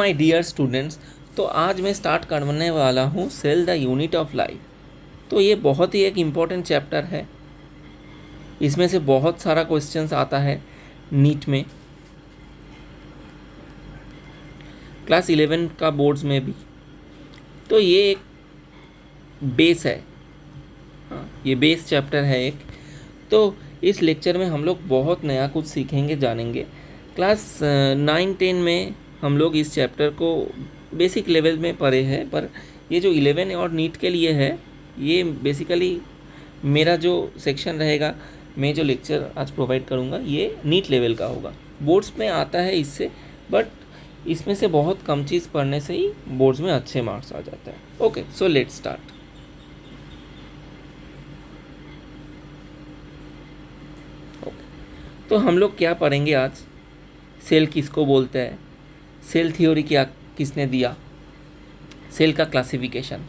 My dear students, तो आज मैं स्टार्ट करने वाला हूँ cell the unit of life. तो ये बहुत ही एक इम्पॉर्टेंट चैप्टर है। इसमें से बहुत सारा क्वेश्चंस आता है नीट में, क्लास 11 का बोर्ड्स में भी। तो ये एक बेस है, हाँ ये बेस चैप्टर है एक। तो इस लेक्चर में हम लोग बहुत नया कुछ सीखेंगे, जानेंगे। क्लास 9-10 में हम लोग इस चैप्टर को बेसिक लेवल में पढ़े हैं, पर ये जो 11 और नीट के लिए है, ये बेसिकली मेरा जो सेक्शन रहेगा, मैं जो लेक्चर आज प्रोवाइड करूँगा ये नीट लेवल का होगा। बोर्ड्स में आता है इससे, बट इसमें से बहुत कम चीज़ पढ़ने से ही बोर्ड्स में अच्छे मार्क्स आ जाता है। Okay, so let's start. तो हम लोग क्या पढ़ेंगे आज? सेल किसको बोलते हैं, सेल थ्योरी क्या किसने दिया, सेल का क्लासिफिकेशन,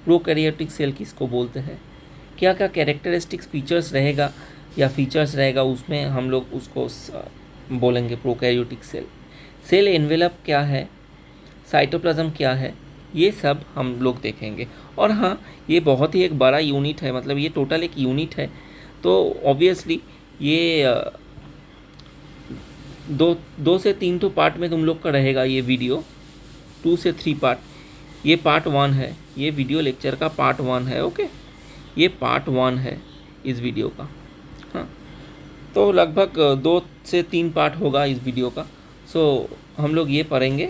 प्रोकैरियोटिक सेल किसको बोलते हैं, क्या क्या कैरेक्टरिस्टिक्स फीचर्स रहेगा या फीचर्स रहेगा उसमें हम लोग उसको बोलेंगे प्रोकैरियोटिक सेल। सेल एनवेलप क्या है, साइटोप्लाज्म क्या है, ये सब हम लोग देखेंगे। और हाँ, ये बहुत ही एक बड़ा यूनिट है, मतलब ये टोटल एक यूनिट है। तो ऑब्वियसली ये दो से 3 तो पार्ट में तुम लोग का रहेगा ये वीडियो, 2 से 3 पार्ट। ये पार्ट 1 है, ये वीडियो लेक्चर का पार्ट 1 है। ओके, ये पार्ट 1 है इस वीडियो का। हाँ, तो लगभग 2 से 3 पार्ट होगा इस वीडियो का। सो हम लोग ये पढ़ेंगे।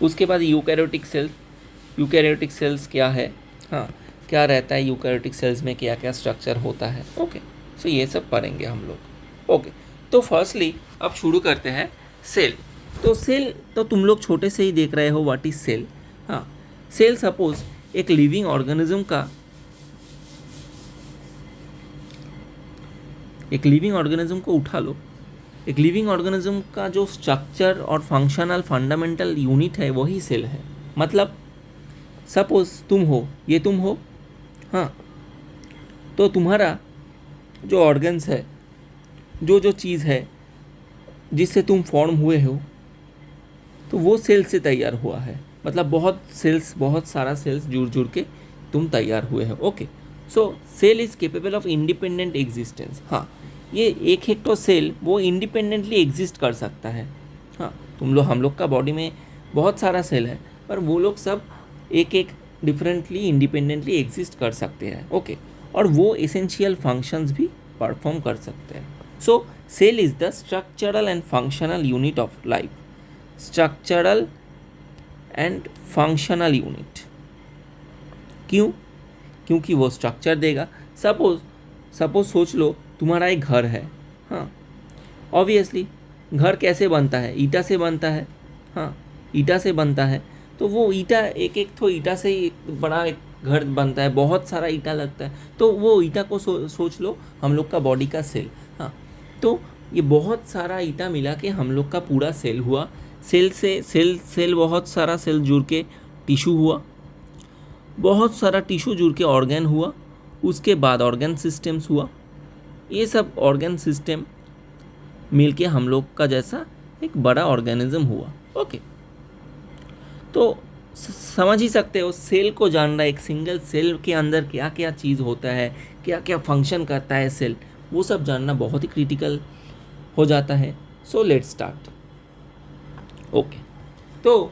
उसके बाद यूकैरियोटिक सेल्स, यूकैरियोटिक सेल्स क्या है, हाँ क्या रहता है यूकैरियोटिक सेल्स में, क्या क्या स्ट्रक्चर होता है। ओके, सो ये सब पढ़ेंगे हम लोग। ओके, तो फर्स्टली अब शुरू करते हैं सेल। तो सेल तो तुम लोग छोटे से ही देख रहे हो, व्हाट इज सेल। हाँ, सेल सपोज एक लिविंग ऑर्गेनिज्म का, एक लिविंग ऑर्गेनिज्म को उठा लो। एक लिविंग ऑर्गेनिज्म का जो स्ट्रक्चर और फंक्शनल फंडामेंटल यूनिट है वही सेल है। मतलब सपोज तुम हो, ये तुम हो, हाँ, तो तुम्हारा जो ऑर्गन्स है, जो चीज़ है जिससे तुम फॉर्म हुए हो, तो वो सेल से तैयार हुआ है। मतलब बहुत सारा सेल्स जुड़ के तुम तैयार हुए हो। Okay, so cell is capable of independent existence. हाँ, ये एक तो सेल वो इंडिपेंडेंटली एग्जिस्ट कर सकता है। हाँ, हम लोग का बॉडी में बहुत सारा सेल है, पर वो लोग सब एक एक डिफरेंटली इंडिपेंडेंटली एग्जिस्ट कर सकते हैं। ओके, और वो एसेंशियल फंक्शंस भी परफॉर्म कर सकते हैं। So cell is the structural and functional unit of life. Structural and functional unit, क्यों? क्योंकि वो स्ट्रक्चर देगा। सपोज सोच लो तुम्हारा एक घर है। हाँ, ऑब्वियसली घर कैसे बनता है? ईटा से बनता है। हाँ, ईटा से बनता है, तो वो ईटा एक तो ईटा से ही एक बड़ा एक घर बनता है, बहुत सारा ईटा लगता है। तो वो ईटा को सोच लो हम लोग का बॉडी का सेल। हाँ, तो ये बहुत सारा ईटा मिला के हम लोग का पूरा सेल हुआ। सेल से सेल बहुत सारा सेल जुड़ के टिश्यू हुआ, बहुत सारा टिश्यू जुड़ के ऑर्गन हुआ, उसके बाद ऑर्गन सिस्टम्स हुआ। ये सब ऑर्गन सिस्टम मिलके हम लोग का जैसा एक बड़ा ऑर्गेनिज्म हुआ। ओके, तो समझ ही सकते हो सेल को जानना, एक सिंगल सेल के अंदर क्या क्या चीज़ होता है, क्या क्या फंक्शन करता है सेल, वो सब जानना बहुत ही क्रिटिकल हो जाता है। So let's start. ओके, तो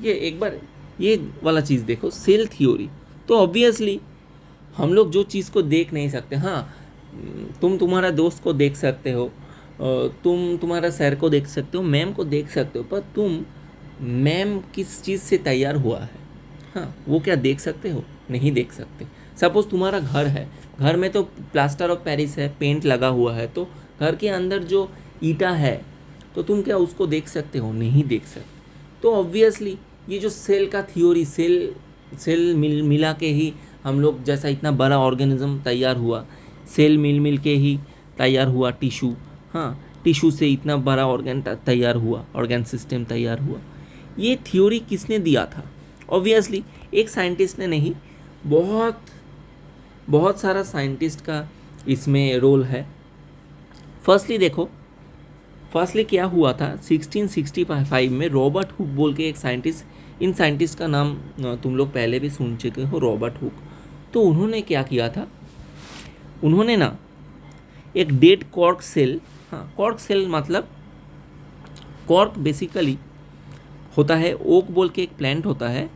ये एक बार ये वाला चीज़ देखो, सेल थ्योरी। तो ऑब्वियसली हम लोग जो चीज़ को देख नहीं सकते, हाँ तुम तुम्हारा दोस्त को देख सकते हो, तुम तुम्हारा सर को देख सकते हो, मैम को देख सकते हो, पर तुम मैम किस चीज़ से तैयार हुआ है, हाँ वो क्या देख सकते हो? नहीं देख सकते। सपोज तुम्हारा घर है, घर में तो प्लास्टर ऑफ पेरिस है, पेंट लगा हुआ है, तो घर के अंदर जो ईटा है, तो तुम क्या उसको देख सकते हो? नहीं देख सकते। तो ऑब्वियसली ये जो सेल का थ्योरी, सेल मिला के ही हम लोग जैसा इतना बड़ा ऑर्गेनिज्म तैयार हुआ, सेल मिल के ही तैयार हुआ टिश्यू। हाँ, टिश्यू से इतना बड़ा ऑर्गन तैयार हुआ, ऑर्गन सिस्टम तैयार हुआ। ये थ्योरी किसने दिया था? ऑब्वियसली एक साइंटिस्ट ने नहीं, बहुत सारा साइंटिस्ट का इसमें रोल है। फर्स्टली देखो, फर्स्टली क्या हुआ था 1665 में रॉबर्ट हुक बोल के एक साइंटिस्ट, इन साइंटिस्ट का नाम तुम लोग पहले भी सुन चुके हो, रॉबर्ट हुक। तो उन्होंने क्या किया था, उन्होंने ना एक डेड कॉर्क सेल, हाँ कॉर्क सेल मतलब कॉर्क बेसिकली होता है, ओक बोल के एक प्लांट होता है,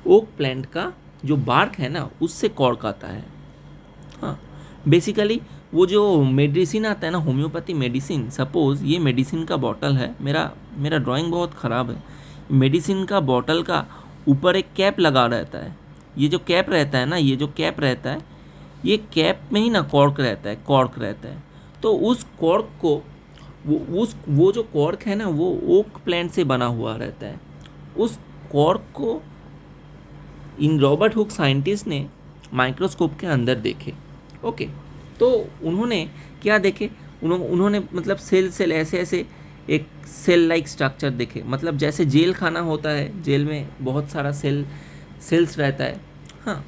ओक प्लांट का जो बार्क है ना उससे कॉर्क आता है। हाँ बेसिकली वो जो मेडिसिन आता है ना, होम्योपैथी मेडिसिन, सपोज़ ये मेडिसिन का बॉटल है, मेरा ड्राइंग बहुत ख़राब है, मेडिसिन का बॉटल का ऊपर एक कैप लगा रहता है, ये जो कैप रहता है ना, ये जो कैप रहता है, ये कैप में ही ना कॉर्क रहता है, कॉर्क रहता है। तो उस कॉर्क को वो जो कॉर्क है ना वो ओक प्लांट से बना हुआ रहता है। उस कॉर्क को इन रॉबर्ट हुक साइंटिस्ट ने माइक्रोस्कोप के अंदर देखे। ओके, तो उन्होंने क्या देखे, उन्होंने मतलब सेल ऐसे ऐसे एक सेल लाइक स्ट्रक्चर देखे, मतलब जैसे जेल खाना होता है, जेल में बहुत सारा सेल्स रहता है, हाँ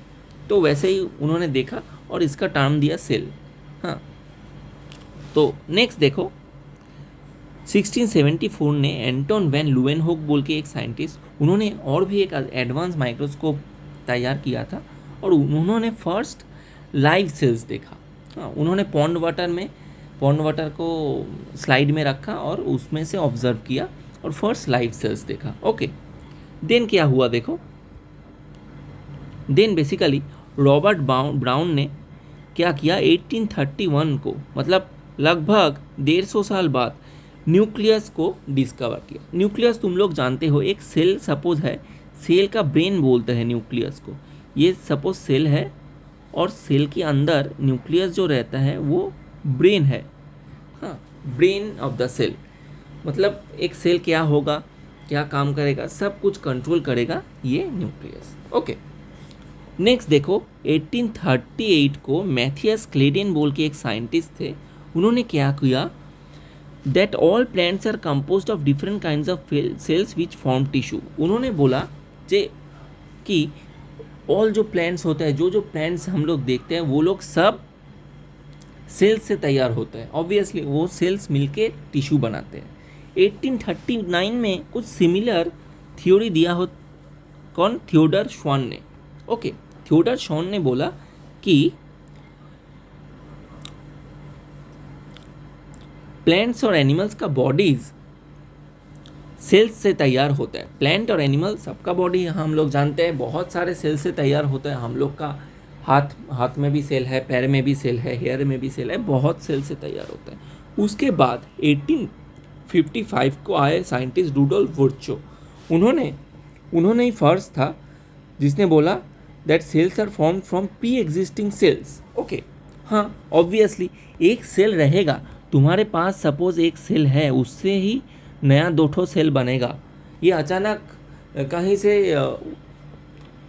तो वैसे ही उन्होंने देखा और इसका टर्म दिया सेल। हाँ तो नेक्स्ट देखो 1674 ने एंटोन वैन लुवेनहोक बोल के एक साइंटिस्ट, उन्होंने और भी एक एडवांस माइक्रोस्कोप तैयार किया था और उन्होंने फर्स्ट लाइव सेल्स देखा। हाँ उन्होंने पॉन्ड वाटर को स्लाइड में रखा और उसमें से ऑब्जर्व किया और फर्स्ट लाइव सेल्स देखा। ओके, देन क्या हुआ देखो, देन बेसिकली रॉबर्ट ब्राउन ने क्या किया 1831 को, मतलब लगभग 150 साल बाद न्यूक्लियस को डिस्कवर किया। न्यूक्लियस तुम लोग जानते हो, एक सेल सपोज है, सेल का ब्रेन बोलते हैं न्यूक्लियस को, ये सपोज सेल है और सेल के अंदर न्यूक्लियस जो रहता है वो ब्रेन है। हाँ ब्रेन ऑफ द सेल, मतलब एक सेल क्या होगा, क्या काम करेगा, सब कुछ कंट्रोल करेगा ये न्यूक्लियस। ओके, नेक्स्ट देखो 1838 को मैथियस क्लेडेन बोल के एक साइंटिस्ट थे, उन्होंने क्या किया, that all plants are composed of different kinds of cells which form tissue. उन्होंने बोला कि ऑल जो प्लांट्स होते हैं, जो प्लांट्स हम लोग देखते हैं वो लोग सब सेल्स से तैयार होते हैं, ऑब्वियसली वो सेल्स मिलके टिश्यू बनाते हैं। 1839 में कुछ सिमिलर थ्योरी दिया हो, कौन, थियोडर श्वान ने। ओके, थियोडर श्वान ने बोला कि प्लांट्स और एनिमल्स का बॉडीज सेल्स से तैयार होता है। प्लांट और एनिमल सबका बॉडी हम लोग जानते हैं बहुत सारे सेल से तैयार होता है, हम लोग का हाथ में भी सेल है, पैर में भी सेल है, हेयर में भी सेल है, बहुत सेल से तैयार होता है। उसके बाद 1855 को आए साइंटिस्ट रूडोल्फ वुर्चो, उन्होंने ही फर्स्ट था जिसने बोला that cells are form from pre existing cells. Okay, हाँ ऑब्वियसली एक सेल रहेगा, तुम्हारे पास सपोज एक सेल है, उससे ही नया 2 सेल बनेगा, ये अचानक कहीं से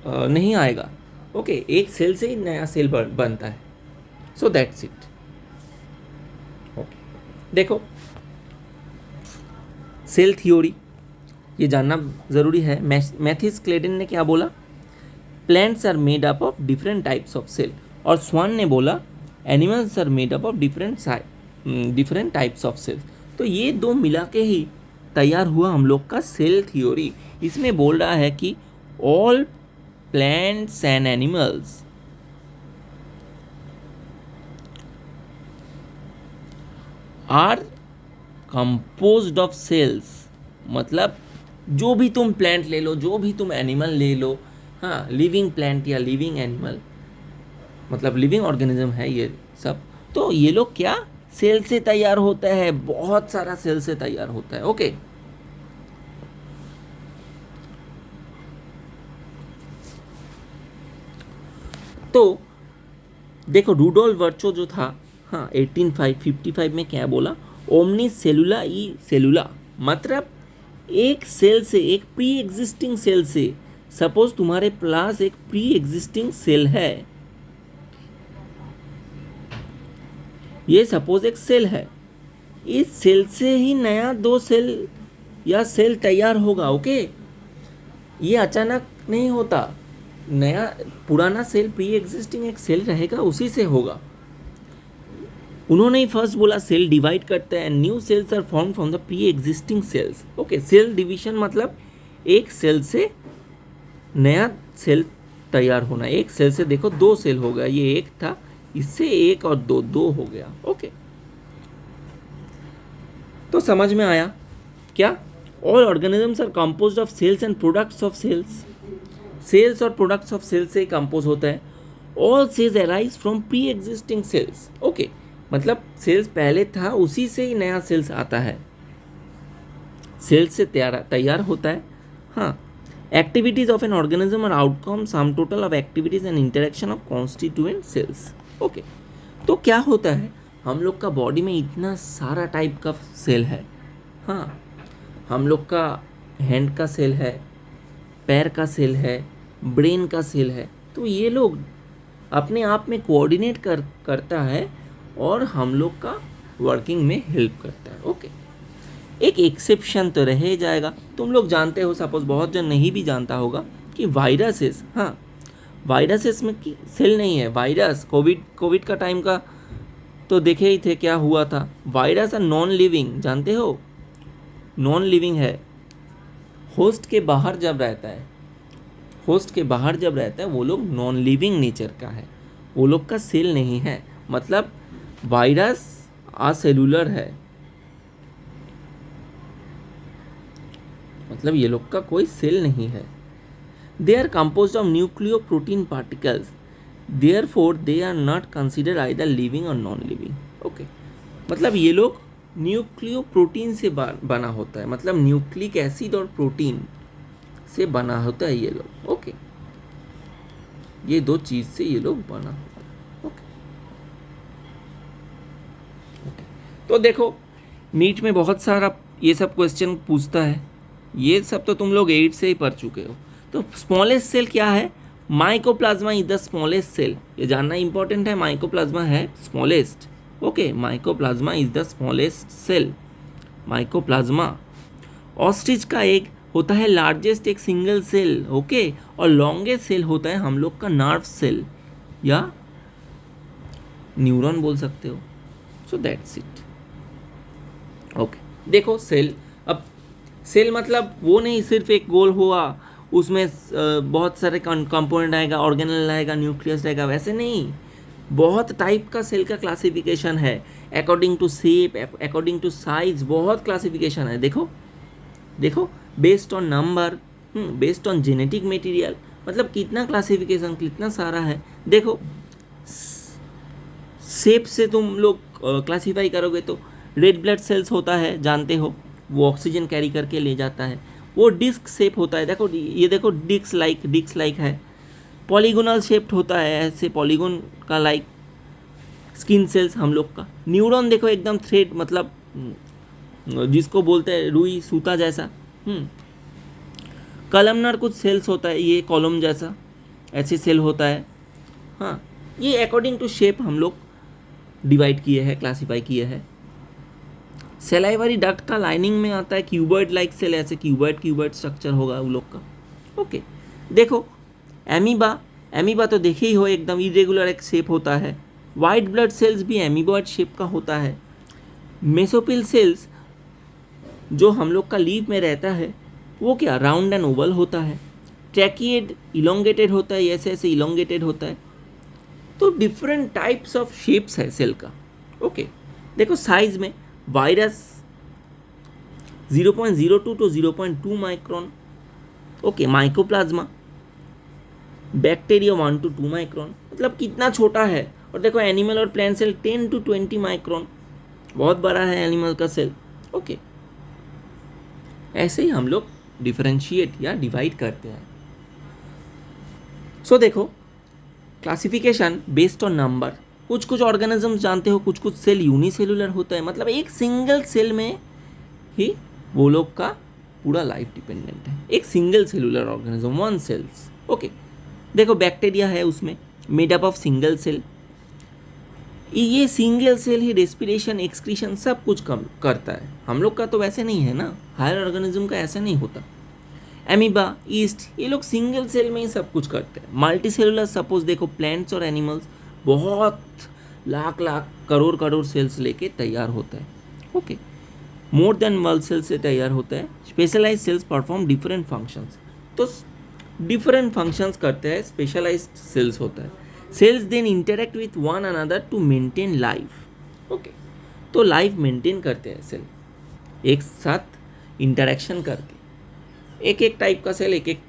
नहीं आएगा। ओके, एक सेल से ही नया सेल बनता है, सो दैट्स इट। ओके, देखो सेल थ्योरी ये जानना ज़रूरी है। मैथियस क्लेडेन ने क्या बोला, plants are made up of different types of cell, और स्वान ने बोला animals are made up of different types of cells. तो ये दो मिला के ही तैयार हुआ हम लोग का सेल थ्योरी। इसमें बोल रहा है कि all plants and animals are composed of cells, मतलब जो भी तुम प्लांट ले लो, जो भी तुम एनिमल ले लो, हाँ लिविंग प्लांट या लिविंग एनिमल, मतलब लिविंग ऑर्गेनिज्म है ये सब, तो ये लोग क्या सेल से तैयार होता है, बहुत सारा सेल से तैयार होता है। ओके, तो देखो रूडोल्फ वर्चो जो था, हाँ 1855 में क्या बोला, ओमनी सेलुला ई सेलुला, मतलब एक सेल से, एक प्री एग्जिस्टिंग सेल से, सपोज तुम्हारे पास एक प्री एग्जिस्टिंग सेल है, ये सपोज एक सेल है, इस सेल से ही नया 2 सेल या सेल तैयार होगा। ओके, ये अचानक नहीं होता, नया पुराना सेल प्री एग्जिस्टिंग एक सेल रहेगा उसी से होगा। उन्होंने ही फर्स्ट बोला सेल डिवाइड करते हैं, new cells are form from the pre existing cells. Okay, cell division मतलब एक सेल से नया सेल तैयार होना। एक सेल से देखो दो सेल हो गया, ये एक था, इससे एक और दो, दो हो गया। ओके, तो समझ में आया क्या? All organisms are composed of cells and products of cells. Cells और प्रोडक्ट्स ऑफ सेल्स से कंपोज होता है। All cells arise from pre existing cells. Okay, मतलब सेल्स पहले था, उसी से ही नया सेल्स आता है, सेल्स से तैयार होता है। हाँ, activities of an organism are outcome sum total of activities and interaction of constituent cells. Okay, तो क्या होता है, हम लोग का बॉडी में इतना सारा टाइप का सेल है। हाँ, हम लोग का हैंड का सेल है, पैर का सेल है, ब्रेन का सेल है। तो ये लोग अपने आप में कोऑर्डिनेट करता है और हम लोग का वर्किंग में हेल्प करता है। ओके, एक एक्सेप्शन तो रह ही जाएगा। तुम लोग जानते हो, सपोज बहुत जन नहीं भी जानता होगा कि वायरसेस, हाँ, वायरसेस में की सेल नहीं है। वायरस कोविड का टाइम का तो देखे ही थे क्या हुआ था। वायरस है नॉन लिविंग, जानते हो, नॉन लिविंग है। होस्ट के बाहर जब रहता है, होस्ट के बाहर जब रहता है वो लोग नॉन लिविंग नेचर का है, वो लोग का सेल नहीं है। मतलब वायरस असेलुलर है, मतलब ये लोग का कोई सेल नहीं है। They are composed of nucleo protein particles, therefore they are not consider either living और नॉन लिविंग। ओके, मतलब ये लोग न्यूक्लियो प्रोटीन से बना होता है, मतलब न्यूक्लिक एसिड और प्रोटीन से बना होता है ये लोग। ओके, ये दो चीज से ये लोग बना होता है। ओके, तो देखो नीट में बहुत सारा ये सब क्वेश्चन पूछता है, ये सब तो तुम लोग 8 से ही पढ़ चुके हो। तो स्मॉलेस्ट सेल क्या है? Mycoplasma is the smallest cell, ये जानना इंपॉर्टेंट है। माइकोप्लाज्मा है smallest. Okay, mycoplasma is the smallest cell, mycoplasma. Ostrich का एक होता है लार्जेस्ट एक सिंगल सेल। ओके, और लॉन्गेस्ट सेल होता है हम लोग का नर्व सेल या न्यूरॉन बोल सकते हो। सो दैट्स इट। ओके, देखो सेल, अब सेल मतलब वो नहीं सिर्फ एक गोल हुआ, उसमें बहुत सारे कंपोनेंट आएगा, ऑर्गेनल आएगा, न्यूक्लियस आएगा, वैसे नहीं। बहुत टाइप का सेल का क्लासिफिकेशन है, according to shape, according to size, बहुत क्लासिफिकेशन है। देखो देखो, based on number, based on genetic material, मतलब कितना क्लासिफिकेशन, कितना सारा है। देखो शेप से तुम लोग क्लासीफाई करोगे तो रेड ब्लड सेल्स होता है, जानते हो, वो ऑक्सीजन कैरी करके ले जाता है। वो डिस्क शेप होता है, देखो ये देखो डिस्क लाइक है। पॉलीगोनल शेप्ड होता है, ऐसे पॉलीगोन का लाइक स्किन सेल्स हम लोग का। न्यूरॉन देखो एकदम थ्रेड, मतलब जिसको बोलते हैं रुई सूता जैसा। कलमनर कुछ सेल्स होता है, ये कॉलम जैसा ऐसे सेल होता है। हाँ, ये अकॉर्डिंग टू शेप हम लोग डिवाइड किए हैं, क्लासीफाई किए हैं। सेलाइवरी डक्ट का लाइनिंग में आता है क्यूबॉइड लाइक सेल, ऐसे क्यूबॉइड स्ट्रक्चर होगा उन लोग का। ओके, देखो एमीबा तो देखे ही हो, एकदम इरेगुलर एक शेप होता है। वाइट ब्लड सेल्स भी एमीबॉइड शेप का होता है। मेसोपिल सेल्स जो हम लोग का लीव में रहता है वो क्या राउंड एंड ओवल होता है। ट्रैकिएड इलोंगेटेड होता है, ऐसे इलोंगेटेड होता है। तो डिफरेंट टाइप्स ऑफ शेप्स है सेल का। ओके, देखो साइज में virus 0.02 to 0.2 micron. Okay, mycoplasma bacteria 1 to 2 micron, मतलब कितना छोटा है। और देखो एनिमल और प्लांट सेल 10 to 20 माइक्रोन, बहुत बड़ा है एनिमल का सेल। ओके, ऐसे ही हम लोग डिफरेंशिएट या डिवाइड करते हैं। सो देखो क्लासिफिकेशन बेस्ड ऑन नंबर। कुछ ऑर्गेनिजम्स जानते हो, कुछ सेल यूनिसेलुलर होता है, मतलब एक सिंगल सेल में ही वो लोग का पूरा लाइफ डिपेंडेंट है। एक single cellular organism, one cells. Okay, देखो बैक्टीरिया है, उसमें made up of single cell. ये सिंगल सेल ही रेस्पिरेशन, एक्सक्रीशन सब कुछ कम करता है। हम लोग का तो वैसे नहीं है ना, हायर ऑर्गेनिज्म का ऐसा नहीं होता। एमीबा, ईस्ट, ये लोग सिंगल सेल में ही सब कुछ करते हैं। मल्टी सेलुलर, सपोज देखो प्लांट्स और एनिमल्स बहुत लाख लाख करोड़ करोड़ सेल्स लेके तैयार होता है। ओके, मोर देन 1 सेल से तैयार होता है। Specialize cells perform different functions, तो डिफरेंट फंक्शंस करते हैं, स्पेशलाइज्ड सेल्स होता है। Cells then interact with one another to maintain life. Okay, तो लाइफ मेंटेन करते हैं सेल एक साथ इंटरेक्शन करके। एक एक टाइप का सेल एक एक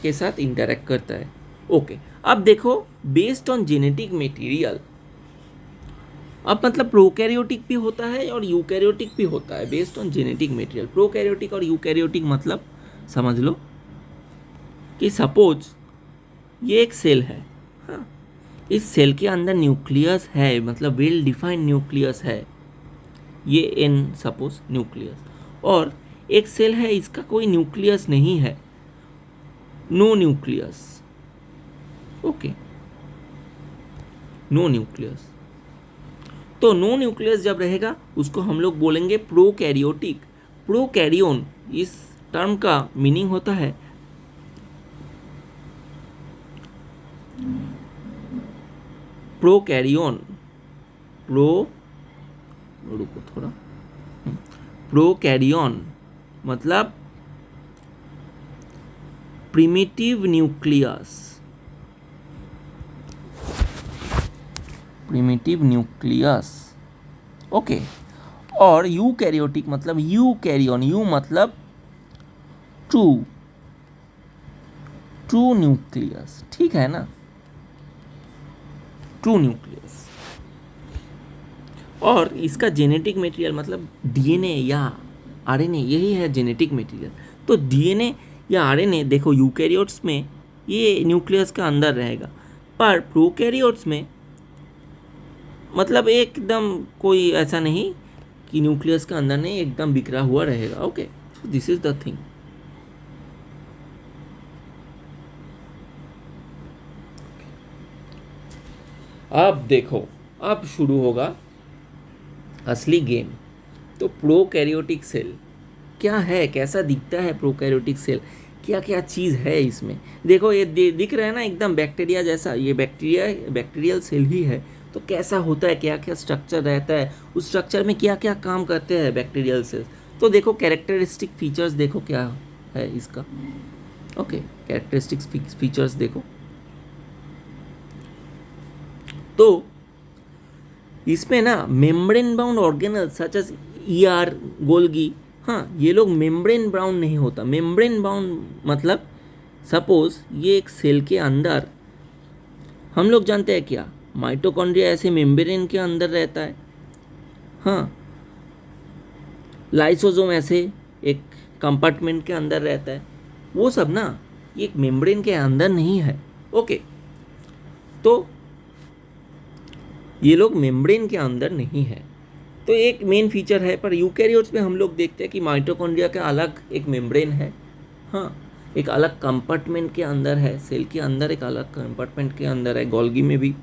के साथ इंटरेक्ट करता है। ओके, अब देखो बेस्ड ऑन जेनेटिक मटेरियल, अब मतलब प्रोकैरियोटिक भी होता है और यूकैरियोटिक भी होता है based on genetic material. Prokaryotic और यूकैरियोटिक मतलब समझ लो कि सपोज ये एक सेल है, हाँ, इस सेल के अंदर न्यूक्लियस है, मतलब वेल डिफाइंड न्यूक्लियस है, ये एन सपोज न्यूक्लियस, और एक सेल है इसका कोई न्यूक्लियस नहीं है, no nucleus. Okay, no nucleus, तो नो न्यूक्लियस जब रहेगा उसको हम लोग बोलेंगे प्रोकैरियोटिक। प्रोकैरियोन इस टर्म का मीनिंग होता है प्रोकैरियोन, रुको थोड़ा, प्रोकैरियोन मतलब primitive nucleus, primitive nucleus. Okay, और यूकैरियोटिक मतलब यूकैरियोन, यू मतलब ट्रू, ट्रू न्यूक्लियस, ठीक है ना, ट्रू न्यूक्लियस। और इसका जेनेटिक मटेरियल मतलब डीएनए या आरएनए, यही है जेनेटिक मटेरियल। तो डीएनए या आरएनए देखो यूकैरियोट्स में ये न्यूक्लियस का अंदर रहेगा, पर प्रोकैरियोट्स में मतलब एकदम कोई ऐसा नहीं कि न्यूक्लियस का अंदर नहीं, एकदम बिखरा हुआ रहेगा। Okay, so this is the thing. अब देखो, अब शुरू होगा असली गेम। तो प्रोकैरियोटिक सेल क्या है, कैसा दिखता है प्रोकैरियोटिक सेल, क्या क्या चीज़ है इसमें। देखो ये दिख रहा है ना एकदम बैक्टीरिया जैसा, ये बैक्टीरियल सेल ही है। तो कैसा होता है, क्या क्या स्ट्रक्चर रहता है, उस स्ट्रक्चर में क्या क्या काम करते हैं बैक्टीरियल सेल्स। तो देखो कैरेक्टरिस्टिक फीचर्स देखो क्या है इसका। ओके, कैरेक्टरिस्टिक्स फीचर्स देखो, तो इसमें ना membrane bound organelle such as ER, Golgi, हाँ ये लोग मेम्ब्रेन बाउंड नहीं होता। मेम्ब्रेन बाउंड मतलब सपोज ये एक सेल के अंदर, हम लोग जानते हैं क्या, माइटोकॉन्ड्रिया ऐसे मेम्ब्रेन के अंदर रहता है, हाँ, लाइसोसोम ऐसे एक कंपार्टमेंट के अंदर रहता है, वो सब ना ये एक मेम्ब्रेन के अंदर नहीं है। ओके, तो ये लोग मेम्ब्रेन के अंदर नहीं है, तो एक मेन फीचर है। पर यूकैरियोट्स में हम लोग देखते हैं कि माइटोकॉन्ड्रिया का अलग एक मेम्ब्रेन है, हाँ, एक अलग कंपार्टमेंट के अंदर है, सेल के अंदर एक अलग कंपार्टमेंट के अंदर है, गोल्गी में भी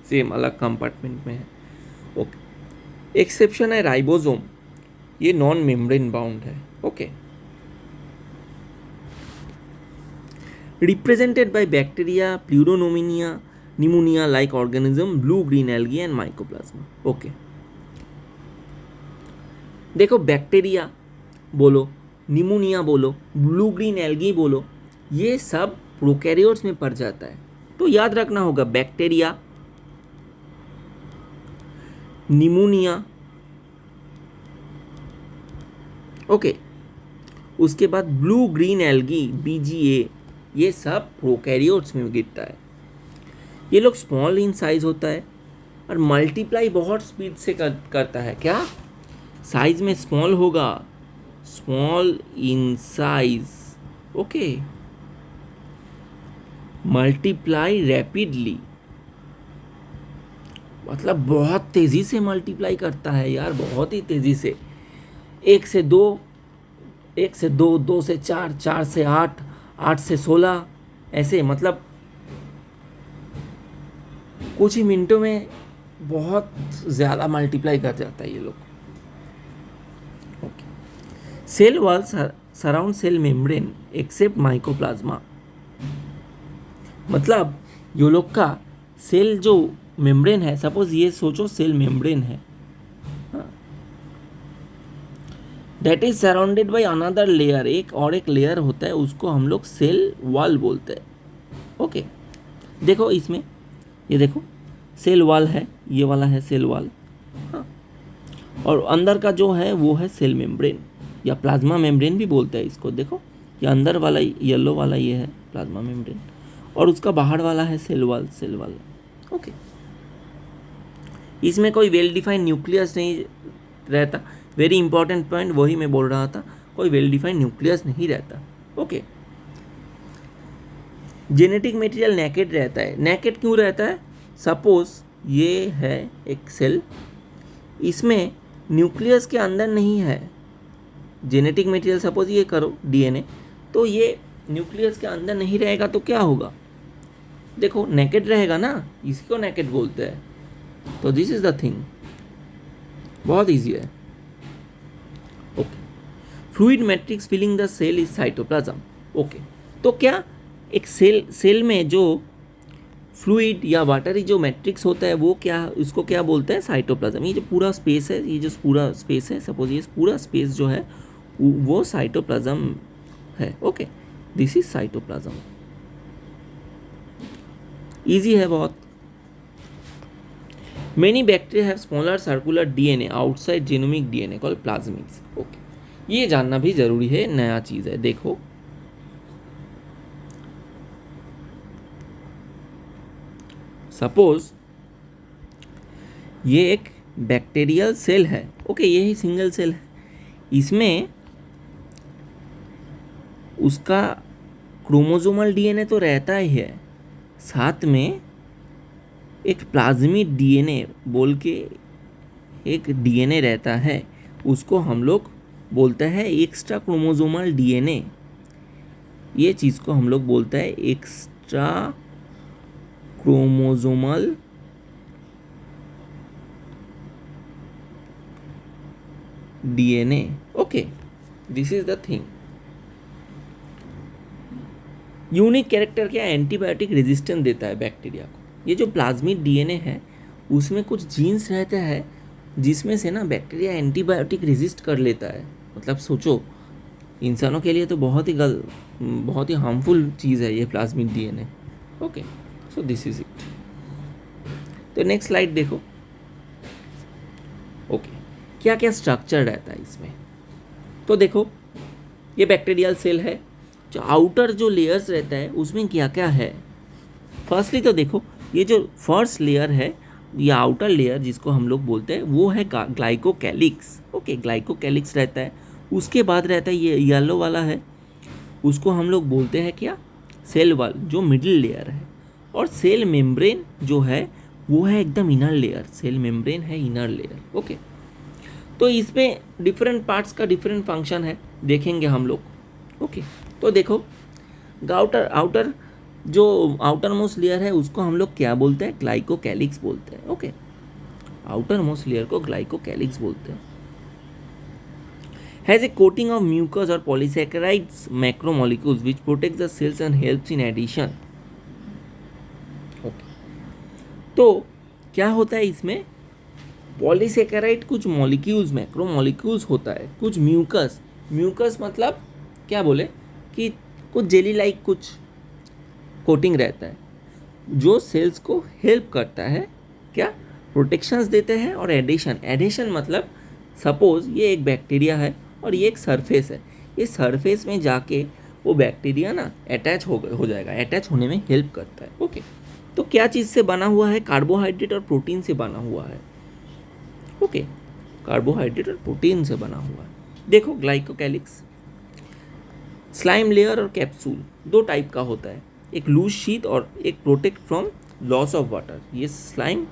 सेम अलग कंपार्टमेंट में है। ओके, एक्सेप्शन है राइबोसोम, ये नॉन मेम्ब्रेन बाउंड है। Okay, represented by bacteria, pleuropneumonia, pneumonia like organism, blue green algae and mycoplasma. Okay, देखो बैक्टीरिया बोलो, निमोनिया बोलो, ब्लू ग्रीन एल्गी बोलो, ये सब प्रोकैरियोट्स में पड़ जाता है। तो याद रखना होगा बैक्टीरिया, निमोनिया, ओके, उसके बाद ब्लू ग्रीन एल्गी BGA, ये सब प्रोकैरियोट्स में गिरता है। ये लोग स्मॉल इन साइज होता है और मल्टीप्लाई बहुत स्पीड से करता है। क्या साइज में स्मॉल होगा, small in size, okay, multiply rapidly, मतलब बहुत तेजी से मल्टीप्लाई करता है यार, बहुत ही तेजी से। 1 से 2, 1 से 2, 2 से 4, 4 से 8, 8 से 16, ऐसे मतलब कुछ ही मिनटों में बहुत ज़्यादा मल्टीप्लाई कर जाता है ये लोग। Okay, cell wall surround cell membrane except mycoplasma, मतलब ये लोग का सेल जो मेम्ब्रेन है, सपोज ये सोचो सेल मेम्ब्रेन है, that is surrounded by another layer, एक लेयर होता है, उसको हम लोग सेल वॉल बोलते हैं। ओके देखो इसमें, ये देखो सेल वॉल है, ये वाला है सेल वॉल, हाँ, और अंदर का जो है वो है सेल मेम्ब्रेन या प्लाज्मा मेम्ब्रेन भी बोलते हैं इसको। देखो ये अंदर वाला येलो वाला ये है प्लाज्मा मेम्ब्रेन, और उसका बाहर वाला है cell wall, cell wall. Okay इसमें कोई वेल डिफाइंड न्यूक्लियस नहीं रहता, वेरी इंपॉर्टेंट पॉइंट वही मैं बोल रहा था, कोई वेल डिफाइंड न्यूक्लियस नहीं रहता। ओके जेनेटिक मटेरियल नेकेड रहता है, नेकेड क्यों रहता है? सपोज ये है एक सेल, इसमें न्यूक्लियस के अंदर नहीं है जेनेटिक मटेरियल, सपोज ये करो डीएनए, तो ये न्यूक्लियस के अंदर नहीं रहेगा तो क्या होगा? देखो नेकेड रहेगा ना, इसी को नेकेड बोलते हैं। तो दिस इज द थिंग, बहुत इजी है। Okay fluid matrix filling the cell is cytoplasm. Okay तो क्या एक सेल में जो फ्लूइड या वाटरी जो मैट्रिक्स होता है वो क्या, उसको क्या बोलते हैं? साइटोप्लाज्म। ये जो पूरा स्पेस है, ये जो पूरा स्पेस है, सपोज ये पूरा स्पेस जो है वो साइटोप्लाज्म है। Okay this is cytoplasm, easy है बहुत। Many bacteria have smaller circular DNA outside genomic DNA called plasmids. Okay ये जानना भी जरूरी है, नया चीज है। देखो सपोज ये एक बैक्टीरियल सेल है, ओके ये ही सिंगल सेल है, इसमें उसका क्रोमोसोमल डीएनए तो रहता ही है, साथ में एक प्लाज्मिड डीएनए बोल के एक डीएनए रहता है, उसको हम लोग बोलते हैं एक्स्ट्रा क्रोमोसोमल डीएनए। ये चीज़ को हम लोग बोलते हैं extra chromosomal DNA. Okay this is the thing. Unique character क्या? एंटीबायोटिक रेजिस्टेंस देता है बैक्टीरिया को। ये जो प्लाज्मिड डीएनए है उसमें कुछ जीन्स रहते हैं जिसमें से ना बैक्टीरिया एंटीबायोटिक रेजिस्ट कर लेता है। मतलब सोचो इंसानों के लिए तो बहुत ही हार्मफुल चीज़ है ये plasmid DNA. Okay so this is it. तो नेक्स्ट स्लाइड देखो। ओके क्या क्या स्ट्रक्चर रहता है इसमें? तो देखो ये बैक्टीरियल सेल है, जो आउटर जो लेयर्स रहता है उसमें क्या क्या है। फर्स्टली तो देखो ये जो फर्स्ट लेयर है, ये आउटर लेयर जिसको हम लोग बोलते हैं वो है ग्लाइकोकैलिक्स। ओके ग्लाइकोकैलिक्स रहता है। उसके बाद रहता है ये येलो वाला है, उसको हम लोग बोलते हैं क्या? सेल वॉल, जो मिडिल लेयर है। और सेल मेम्ब्रेन जो है वो है एकदम इनर लेयर, सेल मेम्ब्रेन है इनर लेयर। ओके तो इसमें डिफरेंट पार्ट्स का डिफरेंट फंक्शन है, देखेंगे हम लोग। ओके तो देखो आउटर जो आउटर मोस्ट लेयर है उसको हम लोग क्या बोलते हैं? ग्लाइकोकैलिक्स बोलते हैं। ओके आउटर मोस्ट लेयर को ग्लाइकोकैलिक्स बोलते हैं। Has a coating of mucus और polysaccharides macromolecules which protect the cells and helps in addition. Okay तो क्या होता है इसमें? पॉलीसैकेराइड कुछ मॉलिक्यूल्स, मैक्रोमोलिक्यूल्स होता है, कुछ म्यूकस मतलब क्या बोले कि कुछ जेली लाइक कुछ कोटिंग रहता है जो सेल्स को हेल्प करता है, क्या प्रोटेक्शंस देते हैं। और एडिशन मतलब सपोज ये एक बैक्टीरिया है और ये एक सरफेस है, ये सरफेस में जाके वो बैक्टीरिया ना अटैच हो जाएगा, अटैच होने में हेल्प करता है। ओके तो क्या चीज़ से बना हुआ है? कार्बोहाइड्रेट और प्रोटीन से बना हुआ है। ओके कार्बोहाइड्रेट और प्रोटीन से बना हुआ है। देखो ग्लाइकोकैलिक्स, स्लाइम लेयर और कैप्सूल दो टाइप का होता है, एक लूज शीथ और एक protect from loss of water. ये स्लाइम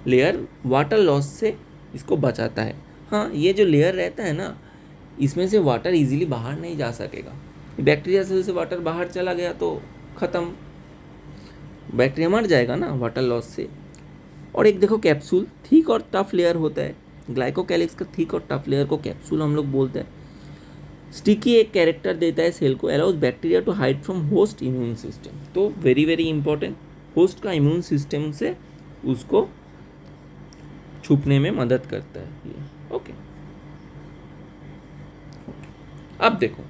लेयर वाटर लॉस से इसको बचाता है। हाँ ये जो लेयर रहता है ना, इसमें से वाटर इजीली बाहर नहीं जा सकेगा। बैक्टीरिया सेल से वाटर बाहर चला गया तो ख़त्म, बैक्टीरिया मर जाएगा ना वाटर लॉस से। और एक देखो कैप्सूल, थिक और टफ लेयर होता है। ग्लाइकोकैलिक्स का थिक और टफ लेयर को कैप्सूल हम लोग बोलते हैं। स्टिकी एक कैरेक्टर देता है सेल को, allows bacteria to hide from host immune system. तो वेरी वेरी इंपॉर्टेंट, होस्ट का इम्यून सिस्टम से उसको छुपने में मदद करता है ये। ओके, अब देखो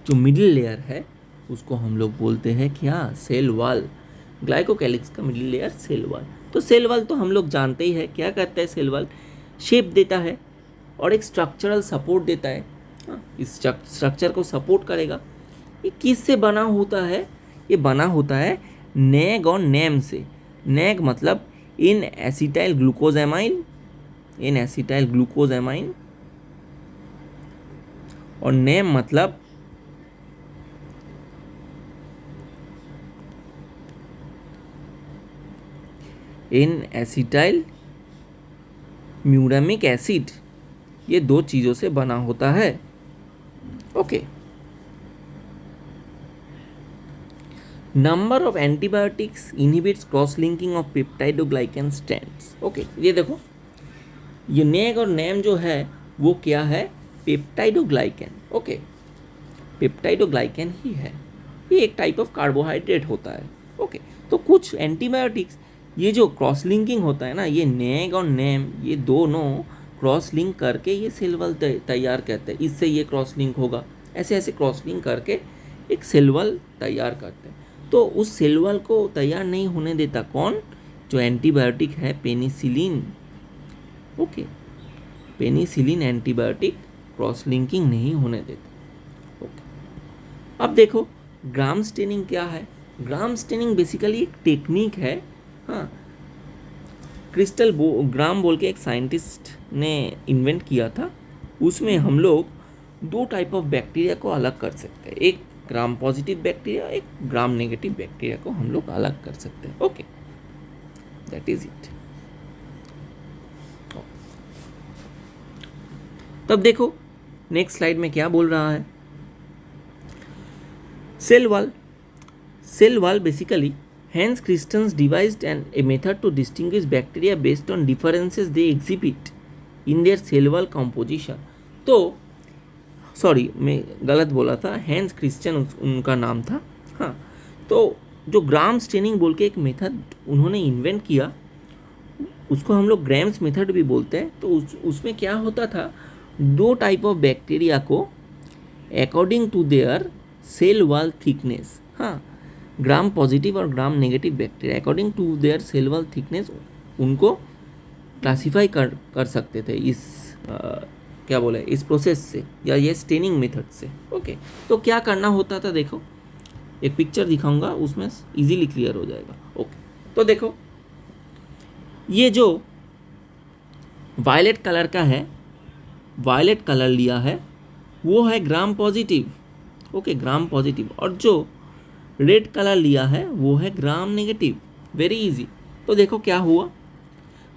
जो मिडिल लेयर है उसको हम लोग बोलते हैं क्या, सेल वॉल। ग्लाइकोकैलिक्स का मिडिल लेयर सेल वॉल। तो सेल वॉल तो हम लोग जानते ही है, क्या करता है सेल वॉल, शेप देता है और एक स्ट्रक्चरल सपोर्ट देता है। हाँ, इस स्ट्रक्चर को सपोर्ट करेगा। ये किस से बना होता है, ये बना होता है नेग और नेम से। नेग मतलब इन एसिटाइल ग्लूकोजामाइन, इन एसिटाइल ग्लूकोजामाइन, और नेम मतलब इन एसिटाइल म्यूरामिक एसिड। ये दो चीज़ों से बना होता है। Okay, number of antibiotics inhibits cross linking of peptidoglycan strands. Okay, ये देखो ये नेग और नेम जो है वो क्या है, पेप्टाइडोग्लाइकन। ओके, पेप्टाइडोग्लाइकन ही है, ये एक टाइप ऑफ कार्बोहाइड्रेट होता है। ओके, तो कुछ एंटीबायोटिक्स ये जो क्रॉस लिंकिंग होता है ना, ये नेग और नेम ये दोनों क्रॉस लिंक करके ये सेल वॉल तैयार करते हैं। इससे ये क्रॉस लिंक होगा, ऐसे ऐसे क्रॉस लिंक करके एक सेल वॉल तैयार करते हैं। तो उस सेल वॉल को तैयार नहीं होने देता कौन, जो एंटीबायोटिक है penicillin. Okay, penicillin antibiotic cross linking नहीं होने देता। ओके, अब देखो ग्राम स्टेनिंग क्या है। ग्राम स्टेनिंग बेसिकली एक टेक्निक है। हाँ, क्रिस्टल ग्राम बोल के एक साइंटिस्ट ने इन्वेंट किया था। उसमें हम लोग दो टाइप ऑफ बैक्टीरिया को अलग कर सकते हैं, एक ग्राम पॉजिटिव बैक्टीरिया, एक ग्राम नेगेटिव बैक्टीरिया को हम लोग अलग कर सकते हैं। Okay, that is it. तब देखो नेक्स्ट स्लाइड में क्या बोल रहा है, cell wall. Cell wall basically hence Christians devised a method to distinguish bacteria based on differences they exhibit in their cell wall composition। तो सॉरी मैं गलत बोला था, हैंस क्रिश्चियन उनका नाम था। हाँ, तो जो ग्राम स्टेनिंग बोल के एक मेथड उन्होंने इन्वेंट किया, उसको हम लोग ग्राम्स मेथड भी बोलते हैं। तो उसमें क्या होता था, दो टाइप ऑफ बैक्टीरिया को according to their cell wall thickness, हाँ, ग्राम पॉजिटिव और gram negative bacteria according to their cell wall thickness उनको क्लासीफाई कर सकते थे इस क्या बोले इस प्रोसेस से या ये स्टेनिंग मेथड से। ओके, तो क्या करना होता था, देखो एक पिक्चर दिखाऊंगा उसमें इजीली क्लियर हो जाएगा। ओके, तो देखो ये जो वायलेट कलर का है, वायलेट कलर लिया है वो है ग्राम पॉजिटिव। ओके, ग्राम पॉजिटिव, और जो रेड कलर लिया है वो है ग्राम नेगेटिव। Very easy. तो देखो क्या हुआ,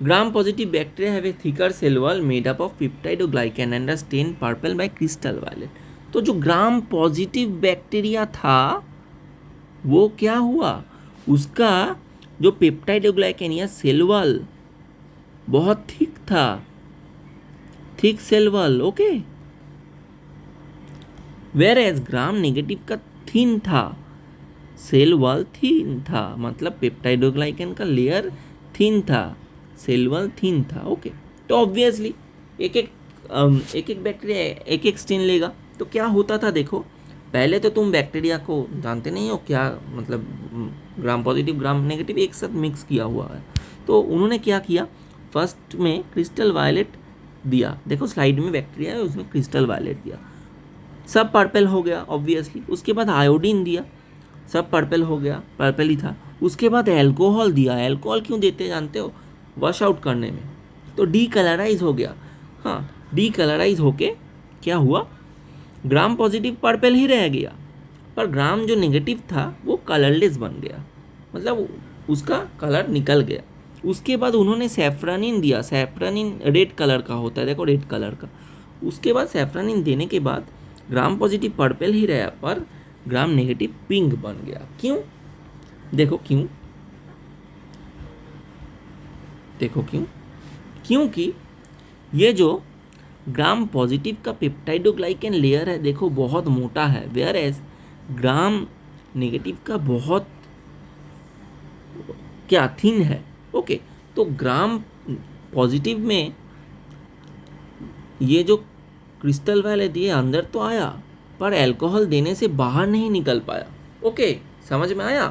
gram positive bacteria have a thicker cell wall made up of peptidoglycan and stain purple by crystal violet. तो जो ग्राम पॉजिटिव बैक्टीरिया था वो क्या हुआ, उसका जो पेप्टाइडोग्लाइकन या सेल वॉल बहुत थिक था, thick cell wall. Okay, whereas gram negative का थिन था, सेल वॉल थिन था, मतलब पेप्टाइडोग्लाइकन का लेयर थिन था, सेल वॉल थिन था। ओके, तो ऑब्वियसली एक एक बैक्टीरिया एक एक स्टेन लेगा। तो क्या होता था, देखो पहले तो तुम बैक्टीरिया को जानते नहीं हो क्या, मतलब ग्राम पॉजिटिव ग्राम नेगेटिव एक साथ मिक्स किया हुआ है। तो उन्होंने क्या किया, फर्स्ट में क्रिस्टल वायलेट दिया, देखो स्लाइड में बैक्टीरिया है उसमें क्रिस्टल वायलेट दिया, सब पर्पल हो गया ऑब्वियसली। उसके बाद आयोडीन दिया, सब पर्पल हो गया, पर्पल ही था। उसके बाद एल्कोहल दिया, एल्कोहल क्यों देते जानते हो, वॉश आउट करने में, तो डी कलराइज हो गया। हाँ, डी कलराइज होके क्या हुआ, ग्राम पॉजिटिव पर्पल ही रह गया, पर ग्राम जो नेगेटिव था वो कलरलेस बन गया, मतलब उसका कलर निकल गया। उसके बाद उन्होंने सैफ्रानिन दिया, सैफ्रानिन रेड कलर का होता है, देखो रेड कलर का। उसके बाद सैफ्रानिन देने के बाद ग्राम पॉजिटिव पर्पल ही रहा, पर ग्राम नेगेटिव पिंक बन गया। क्यों, देखो क्यों, देखो क्यों, क्योंकि ये जो ग्राम पॉजिटिव का पेप्टाइडोग्लाइकन लेयर है देखो बहुत मोटा है, वेयर एज ग्राम नेगेटिव का बहुत क्या थिन है। ओके, तो ग्राम पॉजिटिव में ये जो क्रिस्टल वायलेट ये अंदर तो आया पर अल्कोहल देने से बाहर नहीं निकल पाया। ओके, समझ में आया?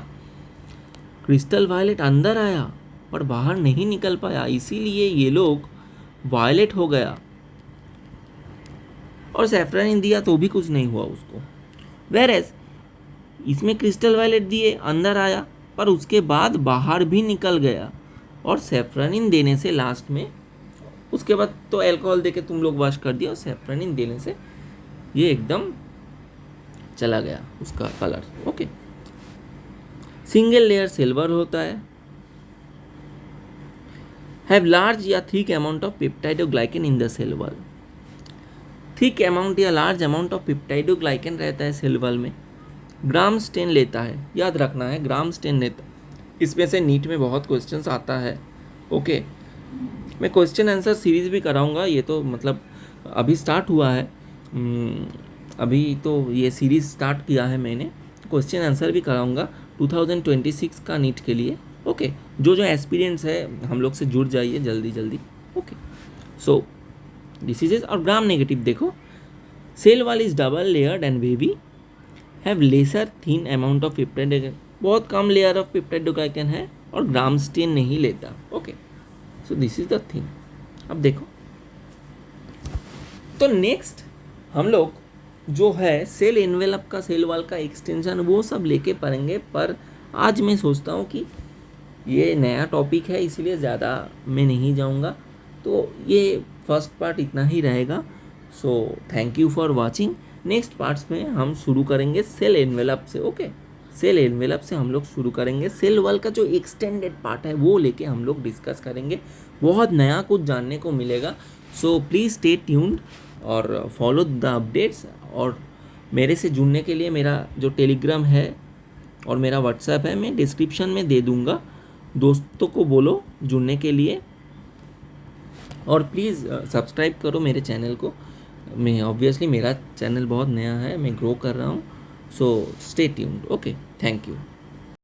क्रिस्टल वायलेट अंदर आया पर बाहर नहीं निकल पाया, इसीलिए ये लोग वायलेट हो गया। और सैफरन दिया तो भी कुछ नहीं हुआ उसको। वेरएज इसमें क्रिस्टल वायलेट दिए, अंदर आया पर उसके बाद बाहर भी निकल गया। और सैफरनिन देने से लास्ट में, उसके बाद तो अल्कोहल देके तुम लोग वॉश कर दिया, और सैफरनिन देने से ये एकदम चला गया उसका colour. Okay, single layer silver होता है, हैव लार्ज या thick amount of peptidoglycan in the cell wall. Thick amount या लार्ज अमाउंट ऑफ पेप्टाइडोग्लाइकन रहता है सेल वॉल में। ग्राम स्टेन लेता है, याद रखना है ग्राम स्टेन लेता है। इसमें से नीट में बहुत क्वेश्चंस आता है। ओके, मैं क्वेश्चन आंसर सीरीज़ भी कराऊंगा, ये तो मतलब अभी स्टार्ट हुआ है, अभी तो ये सीरीज़ स्टार्ट किया है मैंने। क्वेश्चन आंसर भी कराऊंगा 2026 का नीट के लिए। ओके, जो जो एक्सपीरियंस है हम लोग से जुड़ जाइए जल्दी जल्दी। ओके, सो दिस इज और ग्राम नेगेटिव देखो, cell wall is double layered and wavy, have lesser thin amount of peptide, बहुत कम लेयर ऑफ पेप्टाइडोग्लाइकन है और ग्राम स्टेन नहीं लेता। Okay, so this is the thing. अब देखो तो नेक्स्ट हम लोग जो है सेल एनवेलप का, सेल वॉल का एक्सटेंशन, वो सब लेके पढ़ेंगे। पर आज मैं सोचता हूँ कि ये नया टॉपिक है इसलिए ज़्यादा मैं नहीं जाऊँगा, तो ये फर्स्ट पार्ट इतना ही रहेगा। So thank you for watching. Next parts में हम शुरू करेंगे सेल एनवेलप से। ओके, सेल एनवेलप से हम लोग शुरू करेंगे, सेल वॉल का जो एक्सटेंडेड पार्ट है वो लेके हम लोग डिस्कस करेंगे। बहुत नया कुछ जानने को मिलेगा। सो प्लीज़ स्टे ट्यून्ड और फॉलो द अपडेट्स। और मेरे से जुड़ने के लिए मेरा जो टेलीग्राम है और मेरा व्हाट्सएप है मैं डिस्क्रिप्शन में दे दूँगा, दोस्तों को बोलो जुड़ने के लिए। और प्लीज़ सब्सक्राइब करो मेरे चैनल को। मैं ऑब्वियसली मेरा चैनल बहुत नया है, मैं ग्रो कर रहा हूँ। So stay tuned. Okay, thank you.